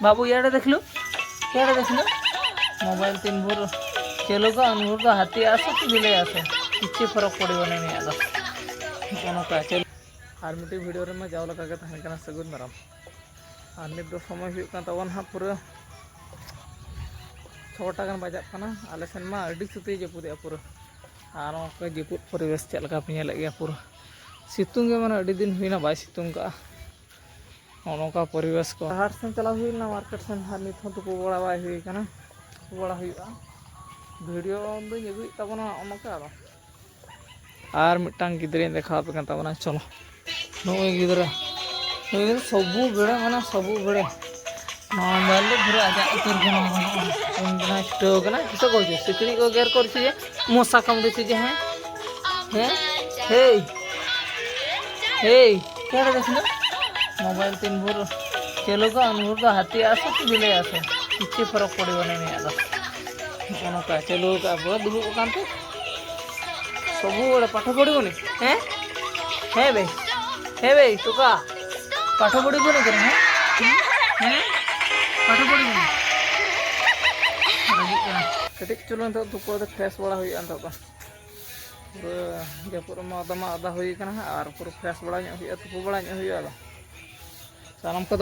बाबू यारे देख लो मोबाइल तीन भोर चलो का अनुभव तो हाथी आसो कि बिले आसो किसी फरक पड़ो नहीं चल और मिट्टी वीडियो रे मैं जाओ लगा तहन सगुन दाराम और नित दो समय तबन हाँ पूरा 6टा गान बजाना आले सेन मा अड़ी सुती जपुदे पूरा और जपुद परिवेश चलका पे गया पूरा सितुंग माने अड़ी दिन हुईना बाय सितुंग का नौका परिवेश को हाट सेन चला हुईना मार्केट सेन हर नित हो तुपु बड़ा बाय हुई kana तुपु बड़ा हुईआ वीडियो दो अगुई तबना ओनका और मिटांग गिद्रे देखा पे तबना चलो नई गिद्रा सबू बेड़े माना सबू बेड़े मोबाइल पूरा आजा उतर छुटावना किस कह सिकड़ी को गेर कर मशा कामुड़ी जे हाँ हाँ हे हे क्या देख लो मोबाइल तीन भोर चलो का अनुभव तो हाथी आसो कि बिले आसो किसी फरक पड़ो नहीं चलो का पूरा दुबू सब बड़े पाठ पढ़ोनी हैं हे भाई तो का पाठ पढ़ो कर हैं पाठ पढ़ो कटी चलो तुपो फ्रेश बड़ा हुआ पूरा जपुर आदा हुई और पूरा फ्रेश बड़ा तुपो बड़ा सामान को